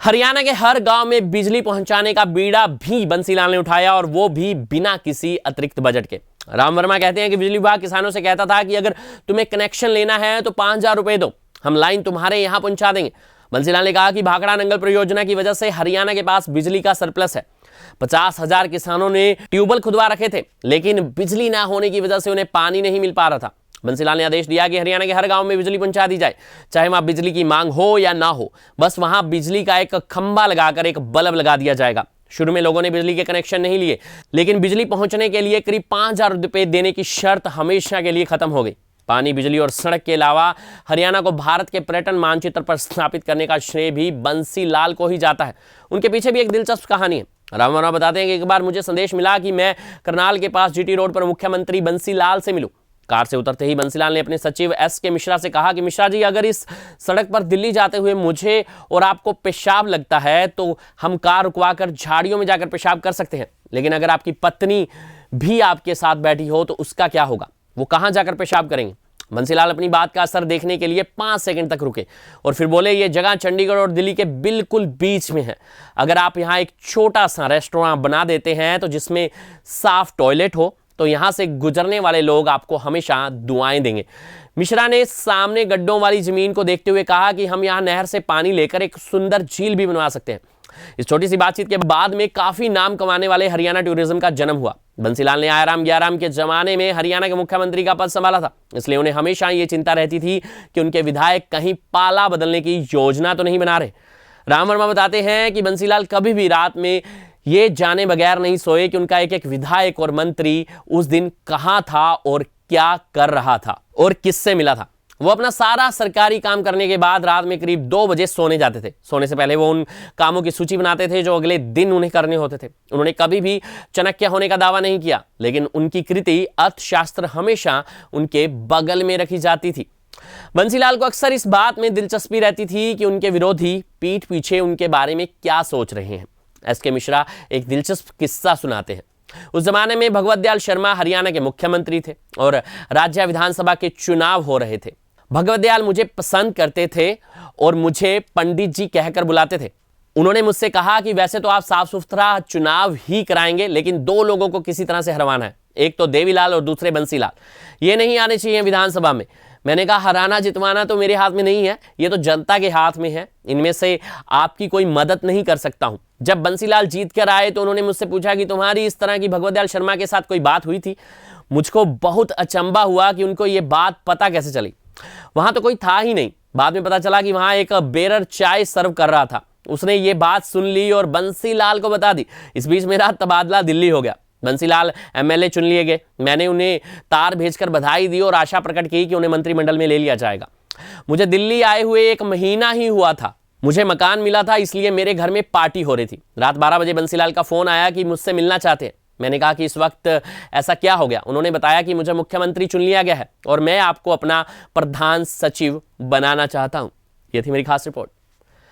हरियाणा के हर गांव में बिजली पहुंचाने का बीड़ा भी बंसीलाल ने उठाया, और वो भी बिना किसी अतिरिक्त बजट के। राम वर्मा कहते हैं कि बिजली विभाग किसानों से कहता था कि अगर तुम्हें कनेक्शन लेना है तो 5,000 रुपए दो, हम लाइन तुम्हारे यहां पहुंचा देंगे। बंसीलाल ने कहा कि भाखड़ा नंगल परियोजना की वजह से हरियाणा के पास बिजली का सरप्लस है। 50,000 किसानों ने ट्यूबवेल खुदवा रखे थे, लेकिन बिजली ना होने की वजह से उन्हें पानी नहीं मिल पा रहा था। बंसीलाल ने आदेश दिया कि हरियाणा के हर गांव में बिजली पहुंचा दी जाए, चाहे वहां बिजली की मांग हो या ना हो, बस वहां बिजली का एक खंभा लगाकर एक बल्ब लगा दिया जाएगा। शुरू में लोगों ने बिजली के कनेक्शन नहीं लिए, लेकिन बिजली पहुंचने के लिए करीब 5,000 रुपए देने की शर्त हमेशा के लिए खत्म हो गई। पानी, बिजली और सड़क के अलावा हरियाणा को भारत के पर्यटन मानचित्र पर स्थापित करने का श्रेय भी बंसीलाल को ही जाता है। उनके पीछे भी एक दिलचस्प कहानी है। राम वर्मा बताते हैं कि एक बार मुझे संदेश मिला कि मैं करनाल के पास जीटी रोड पर मुख्यमंत्री बंसीलाल से मिलूं। कार से उतरते ही बंसीलाल ने अपने सचिव एस.के. मिश्रा से कहा कि मिश्रा जी, अगर इस सड़क पर दिल्ली जाते हुए मुझे और आपको पेशाब लगता है तो हम कार रुकवाकर झाड़ियों में जाकर पेशाब कर सकते हैं, लेकिन अगर आपकी पत्नी भी आपके साथ बैठी हो तो उसका क्या होगा, वो कहां जाकर पेशाब करेंगे। बंसीलाल अपनी बात का असर देखने के लिए 5 सेकंड तक रुके और फिर बोले, ये जगह चंडीगढ़ और दिल्ली के बिल्कुल बीच में है। अगर आप यहां एक छोटा सा रेस्टोरेंट बना देते हैं तो जिसमें साफ टॉयलेट हो, तो यहां से गुजरने वाले लोग आपको हमेशा दुआएं देंगे। मिश्रा ने सामने गड्ढों वाली जमीन को देखते हुए कहा कि हम यहां नहर से पानी लेकर एक सुंदर झील भी बनवा सकते हैं। इस छोटी सी बातचीत के बाद में काफी नाम कमाने वाले हरियाणा टूरिज्म का जन्म हुआ। बंसीलाल ने आराम गयाराम के जमाने में हरियाणा के मुख्यमंत्री का पद संभाला था, इसलिए उन्हें हमेशा ये चिंता रहती थी कि उनके विधायक कहीं पाला बदलने की योजना तो नहीं बना रहे। राम वर्मा बताते हैं कि बंसीलाल कभी भी रात में ये जाने बगैर नहीं सोए कि उनका एक एक विधायक और मंत्री उस दिन कहां था और क्या कर रहा था और किससे मिला था। वो अपना सारा सरकारी काम करने के बाद रात में करीब 2 बजे सोने जाते थे। सोने से पहले वो उन कामों की सूची बनाते थे जो अगले दिन उन्हें करने होते थे। उन्होंने कभी भी चाणक्य होने का दावा नहीं किया, लेकिन उनकी कृति अर्थशास्त्र हमेशा उनके बगल में रखी जाती थी। बंसीलाल को अक्सर इस बात में दिलचस्पी रहती थी कि उनके विरोधी पीठ पीछे उनके बारे में क्या सोच रहे हैं। एस.के. मिश्रा एक दिलचस्प किस्सा सुनाते हैं। उस जमाने में भगवत दयाल शर्मा हरियाणा के मुख्यमंत्री थे और राज्य विधानसभा के चुनाव हो रहे थे। भगवत दयाल मुझे पसंद करते थे और मुझे पंडित जी कहकर बुलाते थे। उन्होंने मुझसे कहा कि वैसे तो आप साफ सुथरा चुनाव ही कराएंगे, लेकिन 2 लोगों को किसी तरह से हरवाना है, एक तो देवीलाल और दूसरे बंसीलाल। ये नहीं आने चाहिए विधानसभा में। मैंने कहा, हराना जितवाना तो मेरे हाथ में नहीं है, ये तो जनता के हाथ में है, इनमें से आपकी कोई मदद नहीं कर सकता हूं। जब बंसीलाल जीत कर आए तो उन्होंने मुझसे पूछा कि तुम्हारी इस तरह की भगवत दयाल शर्मा के साथ कोई बात हुई थी। मुझको बहुत अचंभा हुआ कि उनको ये बात पता कैसे चली। वहां तो कोई था ही नहीं। बाद में पता चला कि वहां एक बेरर चाय सर्व कर रहा था। उसने ये बात सुन ली और बंसीलाल को बता दी। इस बीच मेरा तबादला दिल्ली हो गया। बंसीलाल एमएलए चुन लिए गए। मैंने उन्हें तार भेजकर बधाई दी और आशा प्रकट की कि उन्हें मंत्रिमंडल में ले लिया जाएगा। मुझे दिल्ली आए हुए 1 महीना ही हुआ था। मुझे मकान मिला था, इसलिए मेरे घर में पार्टी हो रही थी। रात 12 बजे बंसीलाल का फोन आया कि मुझसे मिलना चाहते हैं। मैंने कहा कि इस वक्त ऐसा क्या हो गया। उन्होंने बताया कि मुझे मुख्यमंत्री चुन लिया गया है और मैं आपको अपना प्रधान सचिव बनाना चाहता हूं। यह थी मेरी खास रिपोर्ट।